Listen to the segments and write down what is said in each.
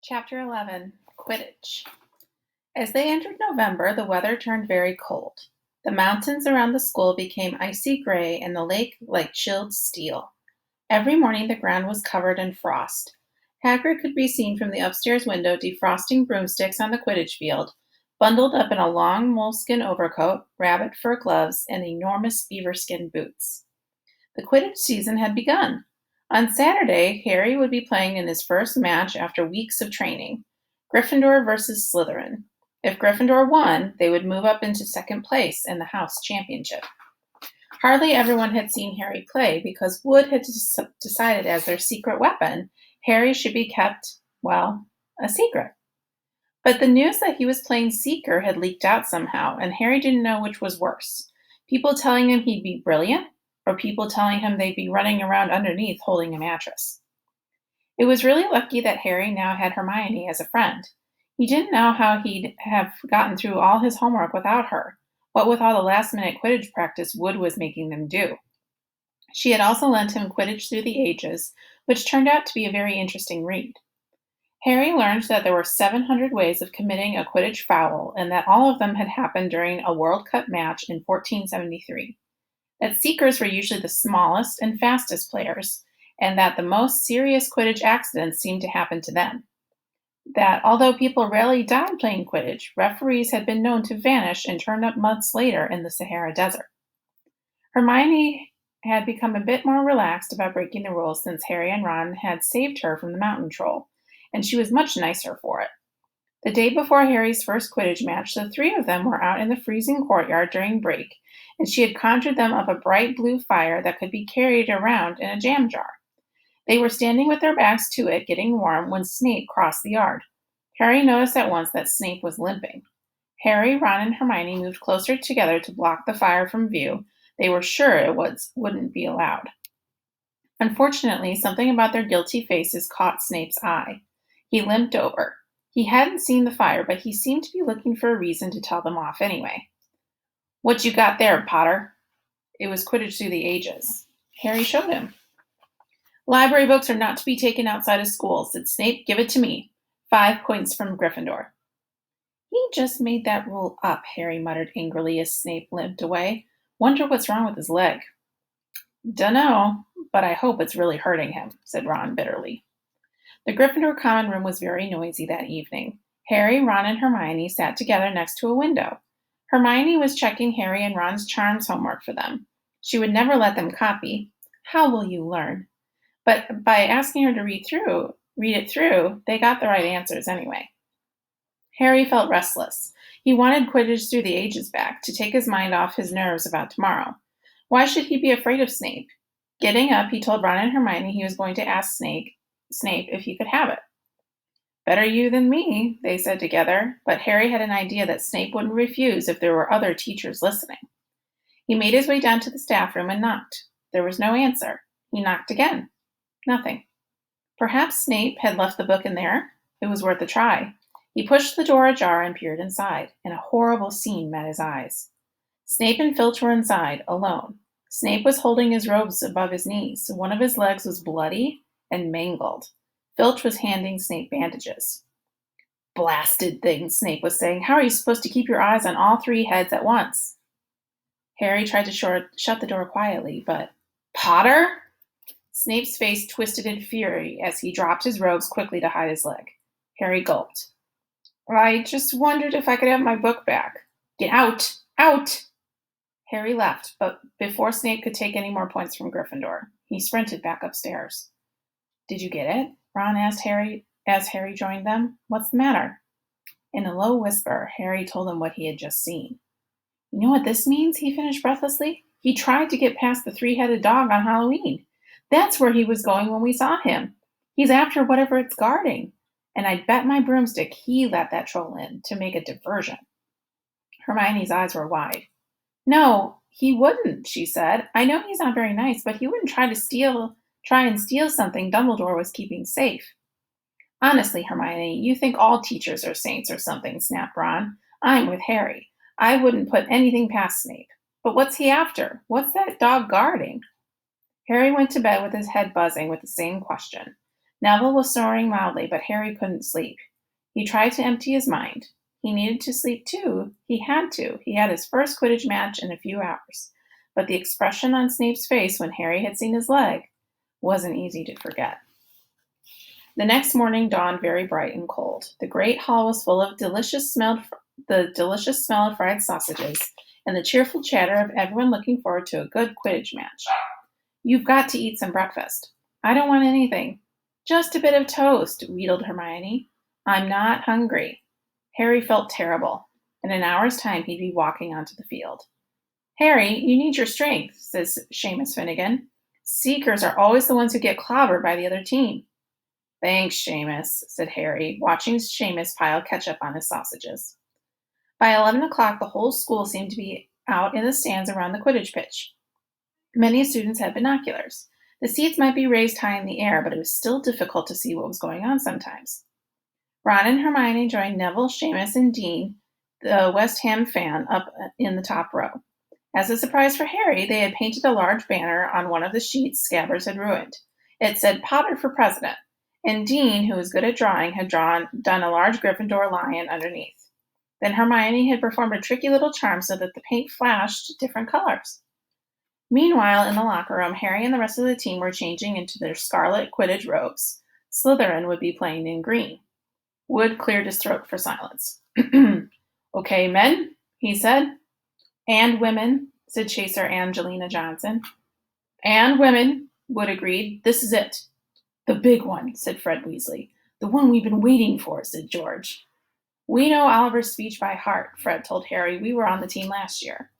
Chapter 11, Quidditch. As they entered November, the weather turned very cold. The mountains around the school became icy gray and the lake like chilled steel. Every morning the ground was covered in frost. Hagrid could be seen from the upstairs window defrosting broomsticks on the Quidditch field, bundled up in a long moleskin overcoat, rabbit fur gloves, and enormous beaverskin boots. The Quidditch season had begun. On Saturday, Harry would be playing in his first match after weeks of training, Gryffindor versus Slytherin. If Gryffindor won, they would move up into second place in the house championship. Hardly everyone had seen Harry play because Wood had decided as their secret weapon, Harry should be kept, well, a secret. But the news that he was playing Seeker had leaked out somehow, and Harry didn't know which was worse. People telling him he'd be brilliant, or people telling him they'd be running around underneath holding a mattress. It was really lucky that Harry now had Hermione as a friend. He didn't know how he'd have gotten through all his homework without her, what with all the last-minute Quidditch practice Wood was making them do. She had also lent him Quidditch Through the Ages, which turned out to be a very interesting read. Harry learned that there were 700 ways of committing a Quidditch foul, and that all of them had happened during a World Cup match in 1473. That Seekers were usually the smallest and fastest players, and that the most serious Quidditch accidents seemed to happen to them. That although people rarely died playing Quidditch, referees had been known to vanish and turn up months later in the Sahara Desert. Hermione had become a bit more relaxed about breaking the rules since Harry and Ron had saved her from the mountain troll, and she was much nicer for it. The day before Harry's first Quidditch match, the three of them were out in the freezing courtyard during break, and she had conjured them up a bright blue fire that could be carried around in a jam jar. They were standing with their backs to it, getting warm, when Snape crossed the yard. Harry noticed at once that Snape was limping. Harry, Ron, and Hermione moved closer together to block the fire from view. They were sure it wouldn't be allowed. Unfortunately, something about their guilty faces caught Snape's eye. He limped over. He hadn't seen the fire, but he seemed to be looking for a reason to tell them off anyway. "What you got there, Potter?" It was Quidditch Through the Ages. Harry showed him. "Library books are not to be taken outside of school," said Snape. "Give it to me. 5 points from Gryffindor." "He just made that rule up," Harry muttered angrily as Snape limped away. "Wonder what's wrong with his leg." "Dunno, but I hope it's really hurting him," said Ron bitterly. The Gryffindor common room was very noisy that evening. Harry, Ron, and Hermione sat together next to a window. Hermione was checking Harry and Ron's charms homework for them. She would never let them copy. How will you learn? But by asking her to read it through, they got the right answers anyway. Harry felt restless. He wanted Quidditch Through the Ages back, to take his mind off his nerves about tomorrow. Why should he be afraid of Snape? Getting up, he told Ron and Hermione he was going to ask Snape if he could have it. "Better you than me," they said together, but Harry had an idea that Snape wouldn't refuse if there were other teachers listening. He made his way down to the staff room and knocked. There was no answer. He knocked again. Nothing. Perhaps Snape had left the book in there? It was worth a try. He pushed the door ajar and peered inside, and a horrible scene met his eyes. Snape and Filch were inside, alone. Snape was holding his robes above his knees. One of his legs was bloody and mangled. Filch was handing Snape bandages. "Blasted thing," Snape was saying. "How are you supposed to keep your eyes on all 3 heads at once?" Harry tried to shut the door quietly, but... "Potter?" Snape's face twisted in fury as he dropped his robes quickly to hide his leg. Harry gulped. "I just wondered if I could have my book back." "Get out! Out!" Harry left, but before Snape could take any more points from Gryffindor, he sprinted back upstairs. "Did you get it?" Ron asked Harry as Harry joined them. "What's the matter?" In a low whisper, Harry told him what he had just seen. "You know what this means?" he finished breathlessly. "He tried to get past the 3-headed dog on Halloween. That's where he was going when we saw him. He's after whatever it's guarding. And I'd bet my broomstick he let that troll in to make a diversion." Hermione's eyes were wide. "No, he wouldn't," she said. "I know he's not very nice, but he wouldn't try and steal something Dumbledore was keeping safe." "Honestly, Hermione, you think all teachers are saints or something," snapped Ron. "I'm with Harry. I wouldn't put anything past Snape. But what's he after? What's that dog guarding?" Harry went to bed with his head buzzing with the same question. Neville was snoring loudly, but Harry couldn't sleep. He tried to empty his mind. He needed to sleep too. He had to. He had his first Quidditch match in a few hours. But the expression on Snape's face when Harry had seen his leg wasn't easy to forget. The next morning dawned very bright and cold. The great hall was full of the delicious smell of fried sausages and the cheerful chatter of everyone looking forward to a good Quidditch match. "You've got to eat some breakfast." "I don't want anything." "Just a bit of toast," wheedled Hermione. "I'm not hungry." Harry felt terrible. In an hour's time, he'd be walking onto the field. "Harry, you need your strength," says Seamus Finnegan. "Seekers are always the ones who get clobbered by the other team." "Thanks, Seamus," said Harry, watching Seamus pile ketchup on his sausages. By 11 o'clock, the whole school seemed to be out in the stands around the Quidditch pitch. Many students had binoculars. The seats might be raised high in the air, but it was still difficult to see what was going on sometimes. Ron and Hermione joined Neville, Seamus, and Dean, the West Ham fan, up in the top row. As a surprise for Harry, they had painted a large banner on one of the sheets Scabbers had ruined. It said "Potter for President," and Dean, who was good at drawing, had done a large Gryffindor lion underneath. Then Hermione had performed a tricky little charm so that the paint flashed different colors. Meanwhile, in the locker room, Harry and the rest of the team were changing into their scarlet Quidditch robes. Slytherin would be playing in green. Wood cleared his throat for silence. "Okay, men," he said. "And women," said Chaser Angelina Johnson. "And women," Wood agreed. "This is it." "The big one," said Fred Weasley. "The one we've been waiting for," said George. "We know Oliver's speech by heart," Fred told Harry. "We were on the team last year."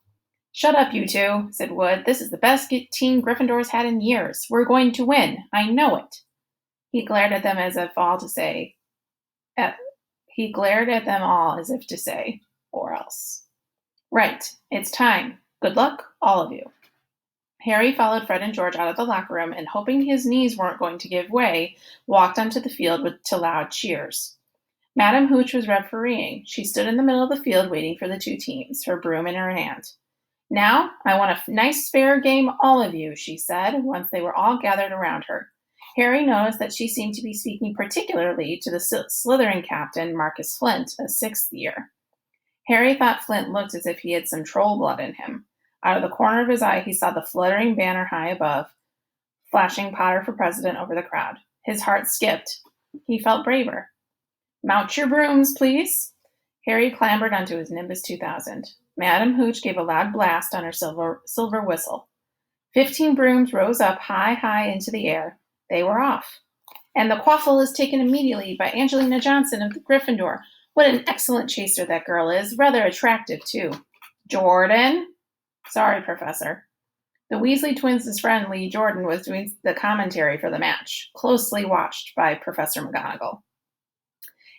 "Shut up, you two," said Wood. "This is the best team Gryffindor's had in years. We're going to win. I know it." He glared at them as if all to say, or else. "Right. It's time. Good luck, all of you." Harry followed Fred and George out of the locker room and, hoping his knees weren't going to give way, walked onto the field to loud cheers. Madame Hooch was refereeing. She stood in the middle of the field waiting for the two teams, her broom in her hand. "Now, I want a nice fair game, all of you," she said, once they were all gathered around her. Harry noticed that she seemed to be speaking particularly to the Slytherin captain, Marcus Flint, a sixth year. Harry thought Flint looked as if he had some troll blood in him. Out of the corner of his eye, he saw the fluttering banner high above, flashing Potter for President over the crowd. His heart skipped. He felt braver. "Mount your brooms, please." Harry clambered onto his Nimbus 2000. Madame Hooch gave a loud blast on her silver whistle. 15 brooms rose up high into the air. They were off. "And the quaffle is taken immediately by Angelina Johnson of the Gryffindor. What an excellent chaser that girl is. Rather attractive, too." "Jordan?" "Sorry, Professor." The Weasley twins' friend Lee Jordan was doing the commentary for the match, closely watched by Professor McGonagall.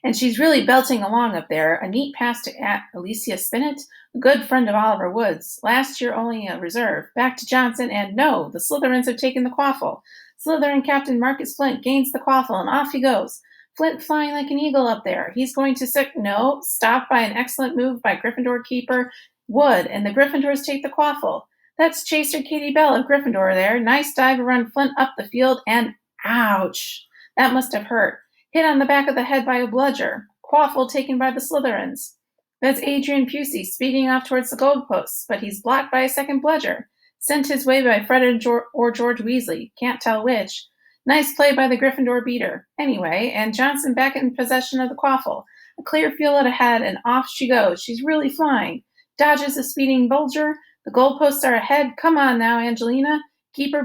"And she's really belting along up there. A neat pass to Alicia Spinnet, a good friend of Oliver Wood's. Last year only a reserve. Back to Johnson, and no, the Slytherins have taken the quaffle. Slytherin Captain Marcus Flint gains the quaffle, and off he goes. Flint flying like an eagle up there. He's going to no, stopped by an excellent move by Gryffindor keeper Wood, and the Gryffindors take the quaffle. That's Chaser Katie Bell of Gryffindor there. Nice dive around Flint up the field, and ouch! That must have hurt. Hit on the back of the head by a bludger. Quaffle taken by the Slytherins. That's Adrian Pusey speeding off towards the goalposts, but he's blocked by a second bludger. Sent his way by Fred or George Weasley. Can't tell which. Nice play by the Gryffindor beater. Anyway, and Johnson back in possession of the quaffle. A clear field ahead, and off she goes. She's really flying. Dodges a speeding bulger. The goalposts are ahead. Come on now, Angelina. Keeper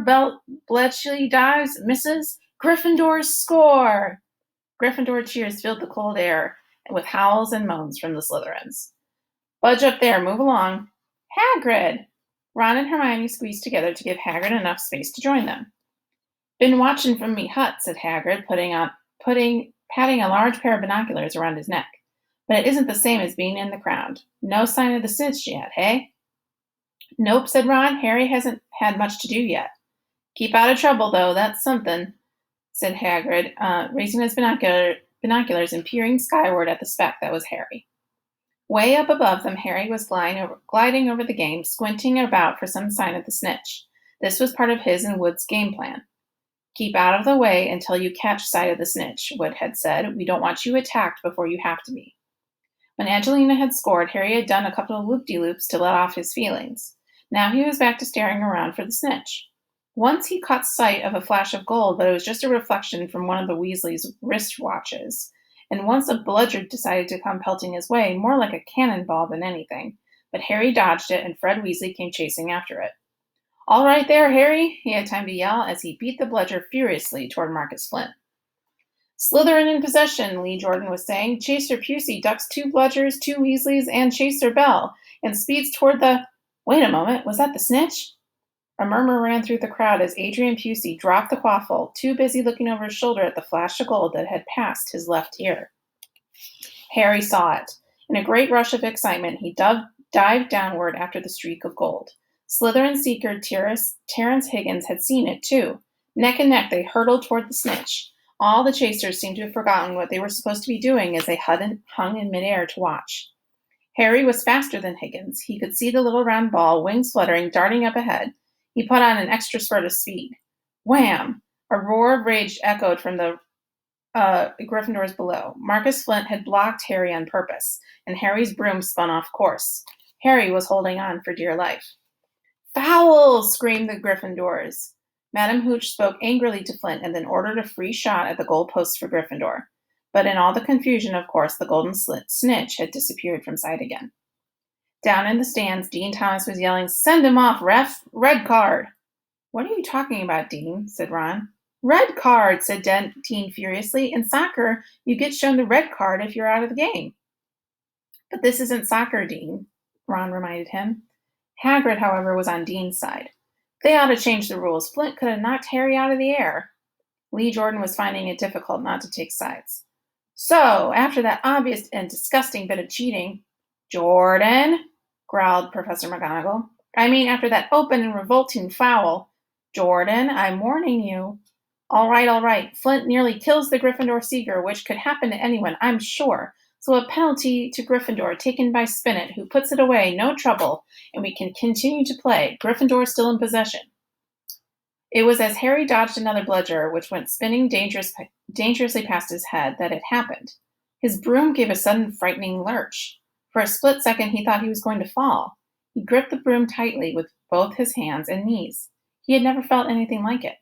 Bletchley dives, misses. Gryffindors score! Gryffindor cheers filled the cold air, with howls and moans from the Slytherins. "Budge up there, move along." "Hagrid!" Ron and Hermione squeezed together to give Hagrid enough space to join them. "Been watching from me hut," said Hagrid, patting a large pair of binoculars around his neck. "But it isn't the same as being in the crowd. No sign of the Snitch yet, hey?" "Nope," said Ron. "Harry hasn't had much to do yet." "Keep out of trouble, though. That's something," said Hagrid, raising his binoculars and peering skyward at the speck that was Harry. Way up above them, Harry was gliding over the game, squinting about for some sign of the Snitch. This was part of his and Wood's game plan. Keep out of the way until you catch sight of the snitch, Wood had said. We don't want you attacked before you have to be. When Angelina had scored, Harry had done a couple of loop-de-loops to let off his feelings. Now he was back to staring around for the snitch. Once he caught sight of a flash of gold, but it was just a reflection from one of the Weasleys' wristwatches. And once a bludgeon decided to come pelting his way, more like a cannonball than anything. But Harry dodged it, and Fred Weasley came chasing after it. All right there, Harry, he had time to yell as he beat the bludger furiously toward Marcus Flint. Slytherin in possession, Lee Jordan was saying. Chaser Pusey ducks 2 bludgers, 2 Weasleys, and Chaser Bell, and speeds toward the... Wait a moment, was that the snitch? A murmur ran through the crowd as Adrian Pusey dropped the quaffle, too busy looking over his shoulder at the flash of gold that had passed his left ear. Harry saw it. In a great rush of excitement, he dived downward after the streak of gold. Slytherin seeker Terence Higgins had seen it, too. Neck and neck, they hurtled toward the snitch. All the chasers seemed to have forgotten what they were supposed to be doing as they hung in midair to watch. Harry was faster than Higgins. He could see the little round ball, wings fluttering, darting up ahead. He put on an extra spurt of speed. Wham! A roar of rage echoed from the Gryffindors below. Marcus Flint had blocked Harry on purpose, and Harry's broom spun off course. Harry was holding on for dear life. Foul! Screamed the Gryffindors. Madam Hooch spoke angrily to Flint and then ordered a free shot at the goalposts for Gryffindor. But in all the confusion, of course, the golden snitch had disappeared from sight again. Down in the stands, Dean Thomas was yelling, Send him off, ref! Red card! What are you talking about, Dean? Said Ron. Red card, said Dean furiously. In soccer, you get shown the red card if you're out of the game. But this isn't soccer, Dean, Ron reminded him. Hagrid, however, was on Dean's side. They ought to change the rules. Flint could have knocked Harry out of the air. Lee Jordan was finding it difficult not to take sides. So, after that obvious and disgusting bit of cheating, Jordan, growled Professor McGonagall. I mean, after that open and revolting foul. Jordan, I'm warning you. All right. Flint nearly kills the Gryffindor seeker, which could happen to anyone, I'm sure. So a penalty to Gryffindor taken by Spinnet, who puts it away, no trouble, and we can continue to play. Gryffindor still in possession. It was as Harry dodged another bludger, which went spinning dangerously past his head, that it happened. His broom gave a sudden frightening lurch. For a split second, he thought he was going to fall. He gripped the broom tightly with both his hands and knees. He had never felt anything like it.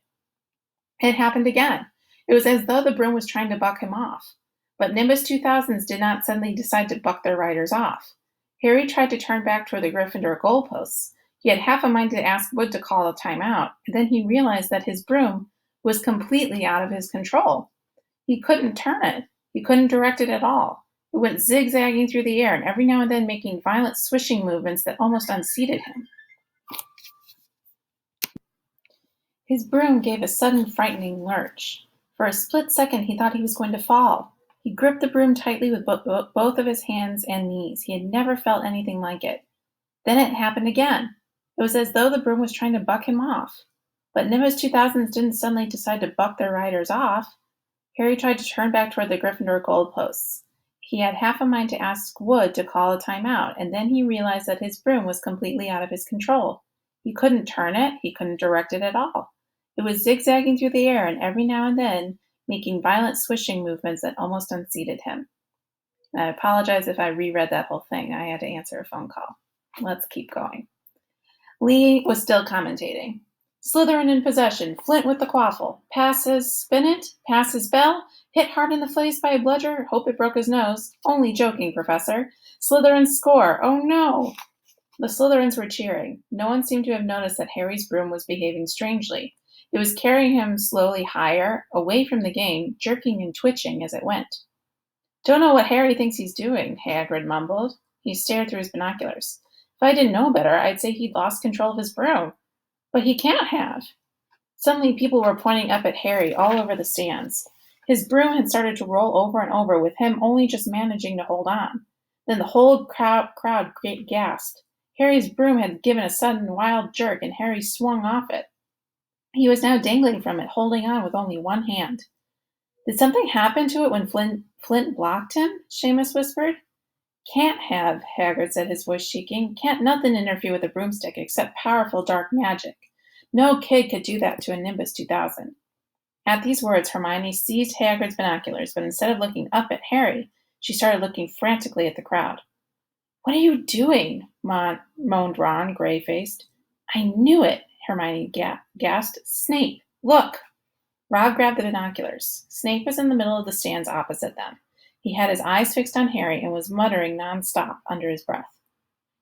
It happened again. It was as though the broom was trying to buck him off. But Nimbus 2000s did not suddenly decide to buck their riders off. Harry tried to turn back toward the Gryffindor goalposts. He had half a mind to ask Wood to call a timeout, and then he realized that his broom was completely out of his control. He couldn't turn it. He couldn't direct it at all. It went zigzagging through the air and every now and then making violent swishing movements that almost unseated him. His broom gave a sudden frightening lurch. For a split second, he thought he was going to fall. He gripped the broom tightly with both of his hands and knees. He had never felt anything like it. Then it happened again. It was as though the broom was trying to buck him off. But Nimbus 2000s didn't suddenly decide to buck their riders off. Harry tried to turn back toward the Gryffindor goalposts. He had half a mind to ask Wood to call a timeout, and then he realized that his broom was completely out of his control. He couldn't turn it. He couldn't direct it at all. It was zigzagging through the air and every now and then making violent swishing movements that almost unseated him. And I apologize if I reread that whole thing. I had to answer a phone call. Let's keep going. Lee was still commentating. Slytherin in possession. Flint with the quaffle. Passes Spinnet. Passes Bell. Hit hard in the face by a bludger. Hope it broke his nose. Only joking, Professor. Slytherin score. Oh no! The Slytherins were cheering. No one seemed to have noticed that Harry's broom was behaving strangely. It was carrying him slowly higher, away from the game, jerking and twitching as it went. Don't know what Harry thinks he's doing, Hagrid mumbled. He stared through his binoculars. If I didn't know better, I'd say he'd lost control of his broom. But he can't have. Suddenly people were pointing up at Harry all over the stands. His broom had started to roll over and over, with him only just managing to hold on. Then the whole crowd gasped. Harry's broom had given a sudden wild jerk, and Harry swung off it. He was now dangling from it, holding on with only one hand. Did something happen to it when Flint blocked him? Seamus whispered. Can't have, Hagrid said, his voice shaking. Can't nothing interfere with a broomstick except powerful dark magic. No kid could do that to a Nimbus 2000. At these words, Hermione seized Hagrid's binoculars, but instead of looking up at Harry, she started looking frantically at the crowd. "What are you doing?" moaned Ron, gray-faced. "I knew it," Hermione gasped. "Snape, look!" Rob grabbed the binoculars. Snape was in the middle of the stands opposite them. He had his eyes fixed on Harry and was muttering nonstop under his breath.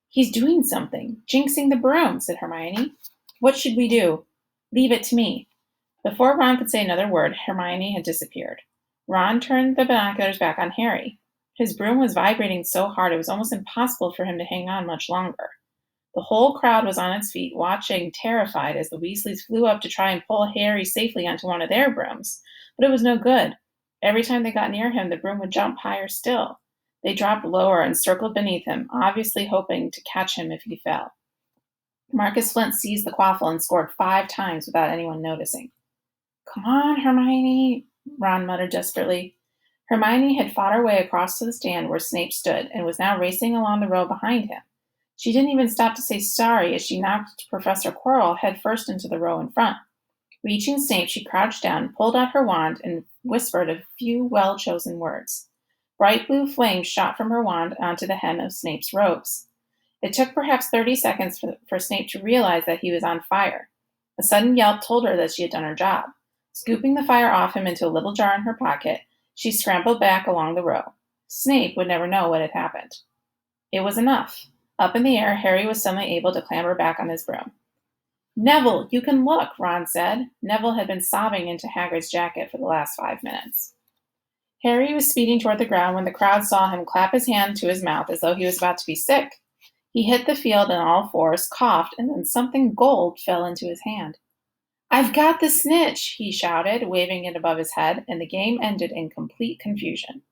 "He's doing something. Jinxing the broom," said Hermione. "What should we do?" "Leave it to me." Before Ron could say another word, Hermione had disappeared. Ron turned the binoculars back on Harry. His broom was vibrating so hard it was almost impossible for him to hang on much longer. The whole crowd was on its feet, watching, terrified, as the Weasleys flew up to try and pull Harry safely onto one of their brooms. But it was no good. Every time they got near him, the broom would jump higher still. They dropped lower and circled beneath him, obviously hoping to catch him if he fell. Marcus Flint seized the quaffle and scored 5 times without anyone noticing. "Come on, Hermione," Ron muttered desperately. Hermione had fought her way across to the stand where Snape stood and was now racing along the row behind him. She didn't even stop to say sorry as she knocked Professor Quirrell headfirst into the row in front. Reaching Snape, she crouched down, pulled out her wand, and whispered a few well-chosen words. Bright blue flames shot from her wand onto the hem of Snape's robes. It took perhaps 30 seconds for Snape to realize that he was on fire. A sudden yelp told her that she had done her job. Scooping the fire off him into a little jar in her pocket, she scrambled back along the row. Snape would never know what had happened. It was enough. Up in the air, Harry was suddenly able to clamber back on his broom. "Neville, you can look," Ron said. Neville had been sobbing into Hagrid's jacket for the last 5 minutes. Harry was speeding toward the ground when the crowd saw him clap his hand to his mouth as though he was about to be sick. He hit the field on all fours, coughed, and then something gold fell into his hand. "I've got the snitch," he shouted, waving it above his head, and the game ended in complete confusion.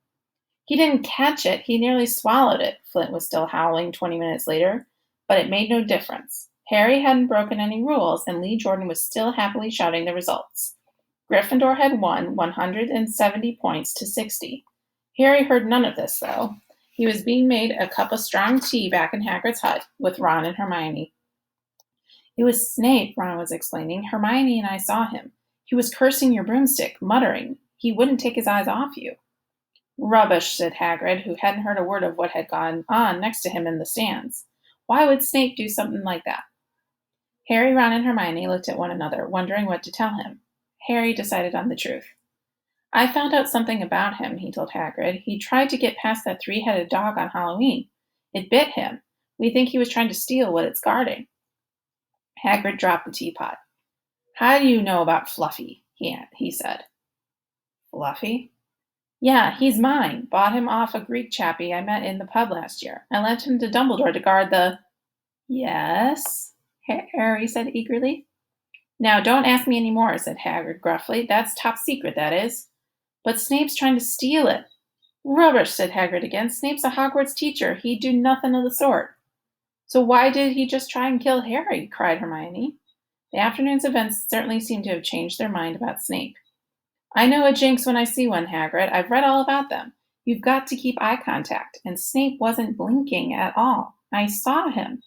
"He didn't catch it, he nearly swallowed it," Flint was still howling 20 minutes later, but it made no difference. Harry hadn't broken any rules, and Lee Jordan was still happily shouting the results. Gryffindor had won 170 points to 60. Harry heard none of this, though. He was being made a cup of strong tea back in Hagrid's hut with Ron and Hermione. "It was Snape," Ron was explaining. "Hermione and I saw him. He was cursing your broomstick, muttering. He wouldn't take his eyes off you." "Rubbish," said Hagrid, who hadn't heard a word of what had gone on next to him in the stands. "Why would Snape do something like that?" Harry, Ron, and Hermione looked at one another, wondering what to tell him. Harry decided on the truth. "I found out something about him," he told Hagrid. "He tried to get past that 3-headed dog on Halloween. It bit him. We think he was trying to steal what it's guarding." Hagrid dropped the teapot. "How do you know about Fluffy?" he said. "Fluffy?" "Yeah, he's mine. Bought him off a Greek chappie I met in the pub last year. I lent him to Dumbledore to guard the—" "Yes?" Harry said eagerly. "Now, don't ask me any more," said Hagrid gruffly. "That's top secret, that is." "But Snape's trying to steal it." "Rubbish," said Hagrid again. "Snape's a Hogwarts teacher. He'd do nothing of the sort." "So why did he just try and kill Harry?" cried Hermione. The afternoon's events certainly seemed to have changed their mind about Snape. "I know a jinx when I see one, Hagrid. I've read all about them. You've got to keep eye contact, and Snape wasn't blinking at all. I saw him."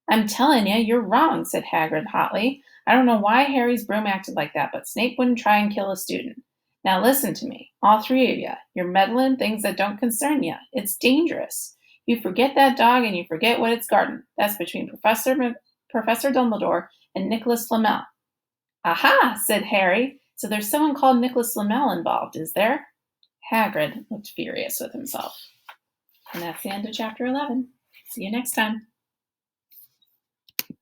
"I'm telling you, you're wrong," said Hagrid hotly. "I don't know why Harry's broom acted like that, but Snape wouldn't try and kill a student. Now listen to me, all 3 of you. You're meddling in things that don't concern you. It's dangerous. You forget that dog and you forget what it's guarding. That's between Professor Dumbledore and Nicholas Flamel." "Aha!" said Harry. "So there's someone called Nicholas Flamel involved, is there?" Hagrid looked furious with himself. And that's the end of chapter 11. See you next time.